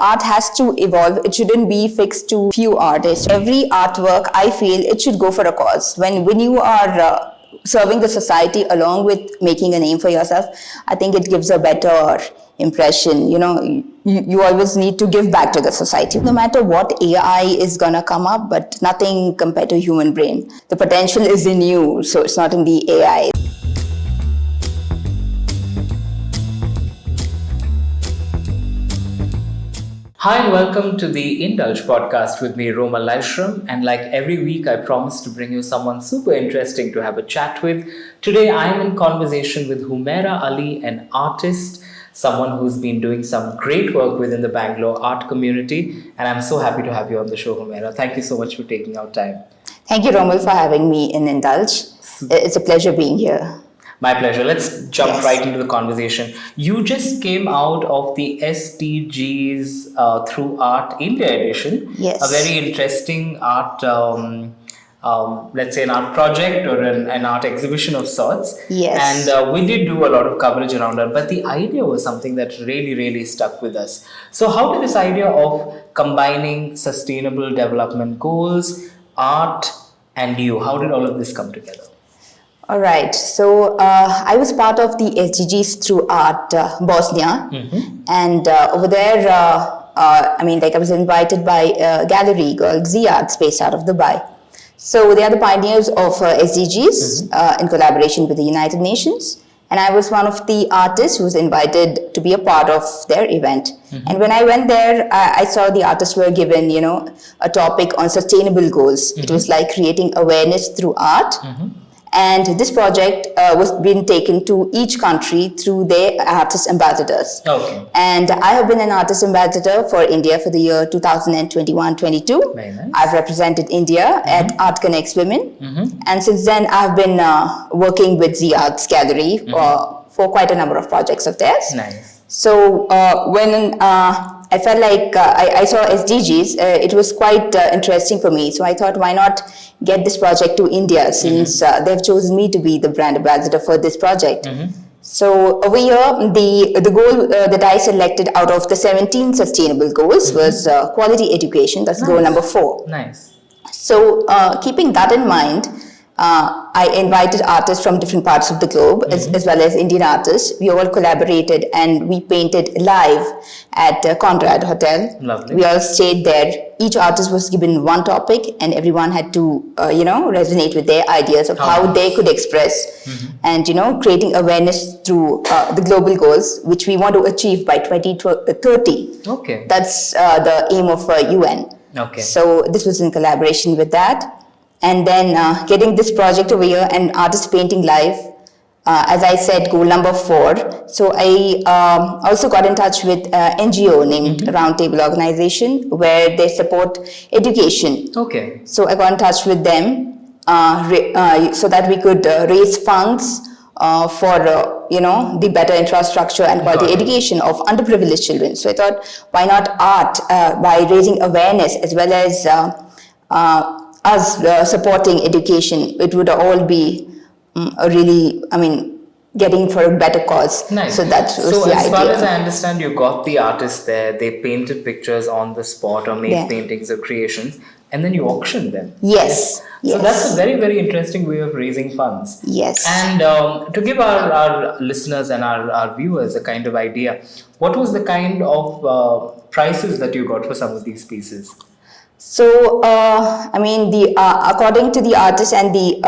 art has to evolve. It shouldn't be fixed to few artists. Every artwork, I feel, it should go for a cause. When you are serving the society along with making a name for yourself, I think it gives a better impression. You always need to give back to the society. No matter what AI is gonna come up, but nothing compared to human brain. The potential is in you, so it's not in the AI. Hi and welcome to the Indulge podcast with me, Roma Laishram. And like every week, I promise to bring you someone super interesting to have a chat with. Today, I'm in conversation with Humera Ali, an artist, someone who's been doing some great work within the Bangalore art community. And I'm so happy to have you on the show, Humera. Thank you so much for taking out time. Thank you, Romal, for having me in Indulge. It's a pleasure being here. My pleasure. Let's jump right into the conversation. You just came out of the SDGs through Art India edition. Yes. A very interesting art, let's say an art project or an art exhibition of sorts. Yes. And we did do a lot of coverage around it, but the idea was something that really, really stuck with us. So how did this idea of combining sustainable development goals, art, and you, how did all of this come together? All right. So I was part of the SDGs through Art Bosnia. And over there, I was invited by a gallery called Ziyad, based out of Dubai. So they are the pioneers of SDGs in collaboration with the United Nations. And I was one of the artists who was invited to be a part of their event. And when I went there, I saw the artists were given, a topic on sustainable goals. It was like creating awareness through art. And this project was being taken to each country through their artist ambassadors. Okay. And I have been an artist ambassador for India for the year 2021-22. Very nice. I've represented India at Art Connects Women. And since then, I've been working with Ziyad's gallery for quite a number of projects of theirs. Nice. So when I felt like I saw SDGs, it was quite interesting for me. So I thought, why not get this project to India, since they've chosen me to be the brand ambassador for this project. So over here, the goal that I selected out of the 17 sustainable goals was quality education. That's goal number 4. Nice. So keeping that in mind, I invited artists from different parts of the globe, as well as Indian artists. We all collaborated and we painted live at Conrad Hotel. Lovely. We all stayed there. Each artist was given one topic and everyone had to, resonate with their ideas of how they could express and, creating awareness through the global goals, which we want to achieve by 2030. Okay. That's the aim of UN. Okay. So this was in collaboration with that. And then getting this project over here and artists painting live, as I said, goal number 4. So I also got in touch with an NGO named Roundtable Organization, where they support education. Okay. So I got in touch with them so that we could raise funds for the better infrastructure and quality education of underprivileged children. So I thought, why not art by raising awareness as well as us supporting education? It would all be getting for a better cause. Nice. So that was the idea. So as far as I understand, you got the artists there, they painted pictures on the spot or made paintings or creations, and then you auctioned them. Yes. So that's a very, very interesting way of raising funds. Yes. And to give our listeners and our viewers a kind of idea, what was the kind of prices that you got for some of these pieces? So, according to the artist and the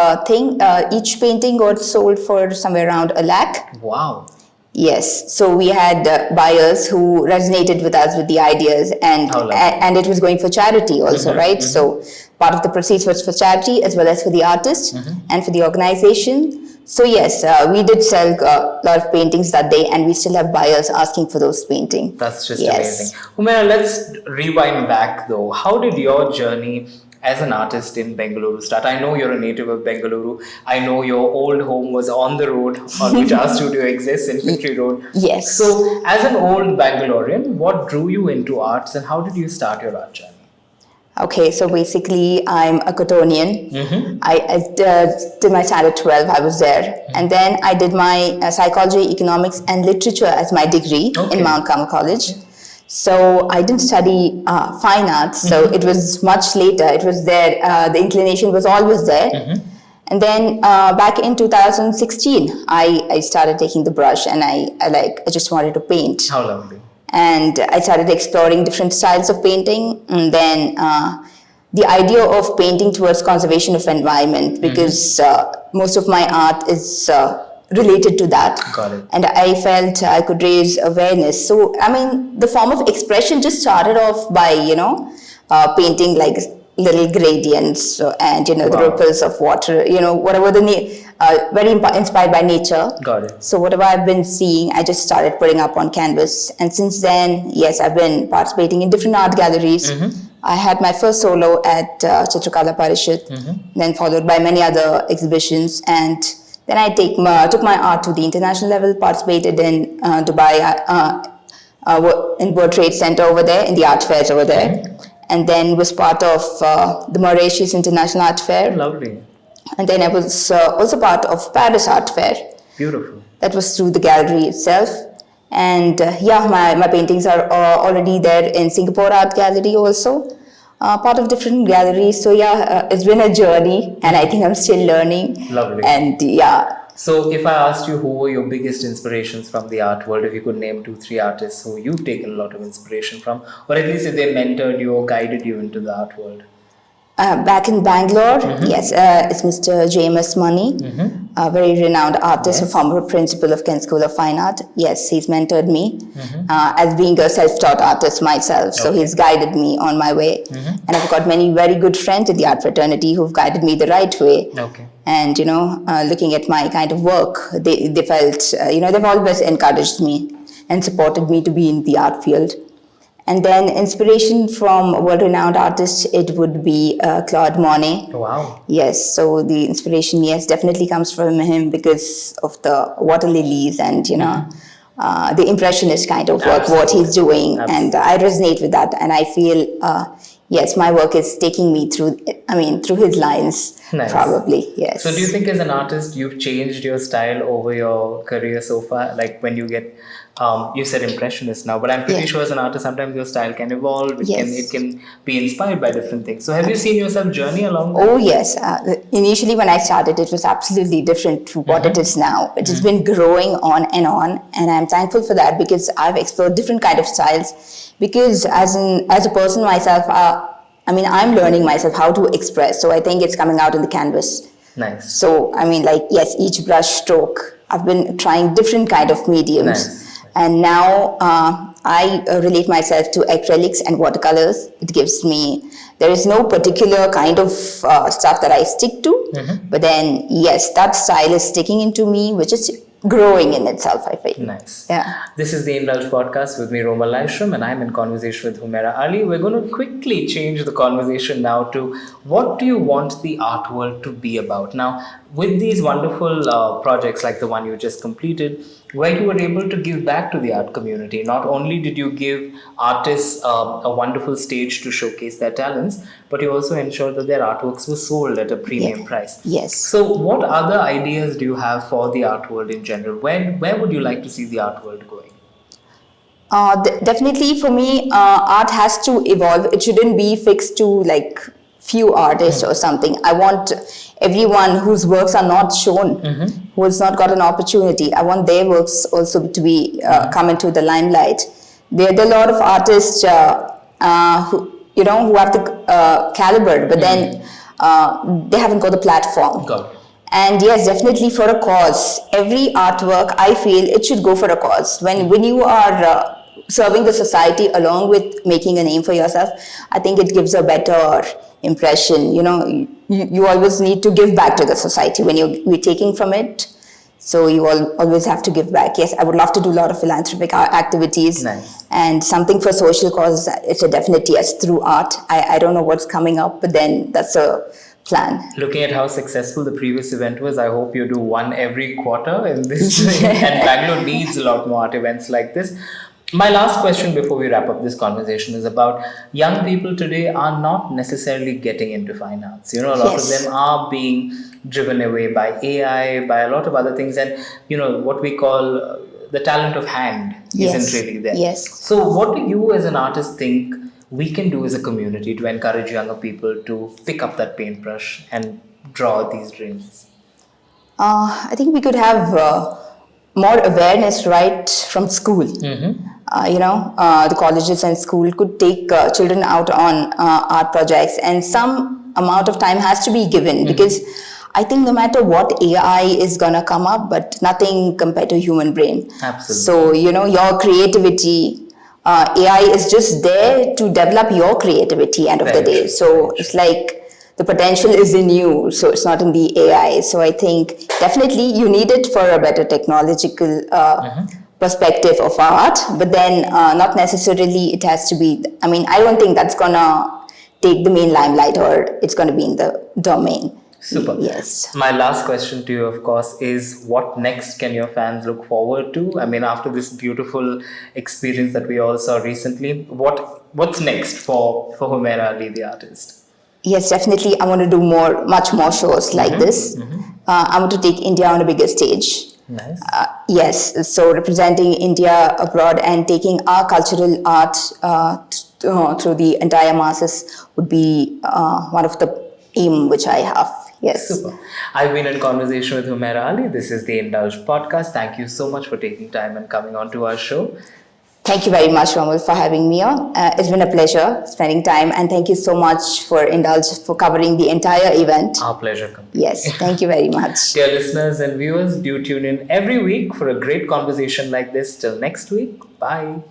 each painting got sold for somewhere around 1 lakh. Wow. Yes. So we had buyers who resonated with us with the ideas, and it was going for charity also, right? So part of the proceeds was for charity as well as for the artist and for the organization. So yes, we did sell a lot of paintings that day, and we still have buyers asking for those paintings. That's just amazing. Humera, let's rewind back though. How did your journey as an artist in Bengaluru start? I know you're a native of Bengaluru. I know your old home was on the road on which our studio exists in Victory Road. Yes. So as an old Bangalorean, what drew you into arts and how did you start your art journey? Okay, so basically I'm a Cottonian. I did my standard 12, I was there. And then I did my psychology, economics and literature as my degree in Mount Carmel College. So I didn't study fine arts. So it was much later. It was there. The inclination was always there. And then back in 2016, I started taking the brush, and I just wanted to paint. How lovely. And I started exploring different styles of painting. And then the idea of painting towards conservation of environment, because most of my art is related to that. Got it. And I felt I could raise awareness. So, I mean, the form of expression just started off by, painting like little gradients and, the ripples of water, whatever very inspired by nature. Got it. So whatever I've been seeing, I just started putting up on canvas. And since then, yes, I've been participating in different art galleries. I had my first solo at Chitrakala Parishad, then followed by many other exhibitions. And then I took my art to the international level, participated in Dubai, in World Trade Center over there, in the art fairs over there. And then was part of the Mauritius International Art Fair. Lovely. And then I was also part of Paris Art Fair. Beautiful. That was through the gallery itself. And my paintings are already there in Singapore Art Gallery also. Part of different galleries. So it's been a journey, and I think I'm still learning. Lovely. And So if I asked you who were your biggest inspirations from the art world, if you could name 2-3 artists who you've taken a lot of inspiration from, or at least if they mentored you or guided you into the art world. Back in Bangalore, yes, it's Mr. James Money, a very renowned artist, a former principal of Kent School of Fine Art. Yes, he's mentored me as being a self-taught artist myself. So he's guided me on my way. And I've got many very good friends in the art fraternity who've guided me the right way. Okay. And, looking at my kind of work, they felt, they've always encouraged me and supported me to be in the art field. And then inspiration from world-renowned artists, it would be Claude Monet. Wow. Yes, so the inspiration, yes, definitely comes from him because of the water lilies and, the impressionist kind of work, what he's doing. And I resonate with that. And I feel, yes, my work is taking me through his lines. Nice. Probably, yes. So do you think as an artist, you've changed your style over your career so far? Like when you get, you said impressionist now, but I'm pretty sure as an artist, sometimes your style can evolve. It can be inspired by different things. So have you seen yourself journey along that? Oh, yes. Initially, when I started, it was absolutely different to what it is now. It has been growing on, and I'm thankful for that because I've explored different kind of styles. Because as a person myself, I'm learning myself how to express. So I think it's coming out in the canvas. Nice. So, yes, each brush stroke, I've been trying different kind of mediums. Nice. And now I relate myself to acrylics and watercolors. It gives me, there is no particular kind of stuff that I stick to. But then, yes, that style is sticking into me, which is growing in itself, I feel. Nice. Yeah. This is the Indulge podcast with me, Roma Laishram, and I'm in conversation with Humera Ali. We're going to quickly change the conversation now to what do you want the art world to be about? Now, with these wonderful projects like the one you just completed, where you were able to give back to the art community, not only did you give artists a wonderful stage to showcase their talents, but you also ensured that their artworks were sold at a premium price. Yes. So what other ideas do you have for the art world in general? Where would you like to see the art world going? Definitely for me, art has to evolve. It shouldn't be fixed to like few artists or something. I want everyone whose works are not shown, who has not got an opportunity. I want their works also to be come into the limelight. There are a lot of artists who have the caliber, but then they haven't got the platform. Got it. And yes, definitely for a cause. Every artwork, I feel it should go for a cause. When you are serving the society along with making a name for yourself, I think it gives a better impression. You always need to give back to the society when you're taking from it. So you always have to give back. Yes, I would love to do a lot of philanthropic activities. Nice. And something for social causes. It's a definite yes through art. I don't know what's coming up, but then that's a plan. Looking at how successful the previous event was, I hope you do one every quarter in this. And Bangalore needs a lot more art events like this. My last question before we wrap up this conversation is about young people today are not necessarily getting into fine arts. A lot of them are being driven away by AI, by a lot of other things. And, what we call the talent of hand Yes. isn't really there. Yes. So what do you as an artist think we can do as a community to encourage younger people to pick up that paintbrush and draw these dreams? I think we could have more awareness right from school. The colleges and school could take children out on art projects, and some amount of time has to be given because I think no matter what AI is gonna come up, but nothing compared to human brain. Absolutely. So your creativity, AI is just there to develop your creativity. End of the Very day, true, so very it's like the potential is in you, so it's not in the AI. So I think definitely you need it for a better technological perspective of art, but then not necessarily it has to be. I mean, I don't think that's gonna take the main limelight or it's gonna be in the domain. Super. Yes. My last question to you, of course, is what next can your fans look forward to? I mean, after this beautiful experience that we all saw recently, what's next for Humera Ali, the artist? Yes, definitely. I want to do much more shows like this. I want to take India on a bigger stage. Nice. Yes, so representing India abroad and taking our cultural art through the entire masses would be one of the aim which I have. Yes. Super. I've been in conversation with Humera Ali. This is the Indulge podcast. Thank you so much for taking time and coming on to our show. Thank you very much, Ramal, for having me on. It's been a pleasure spending time, and thank you so much for Indulge for covering the entire event. Our pleasure. Yes, thank you very much. Dear listeners and viewers, do tune in every week for a great conversation like this. Till next week, bye.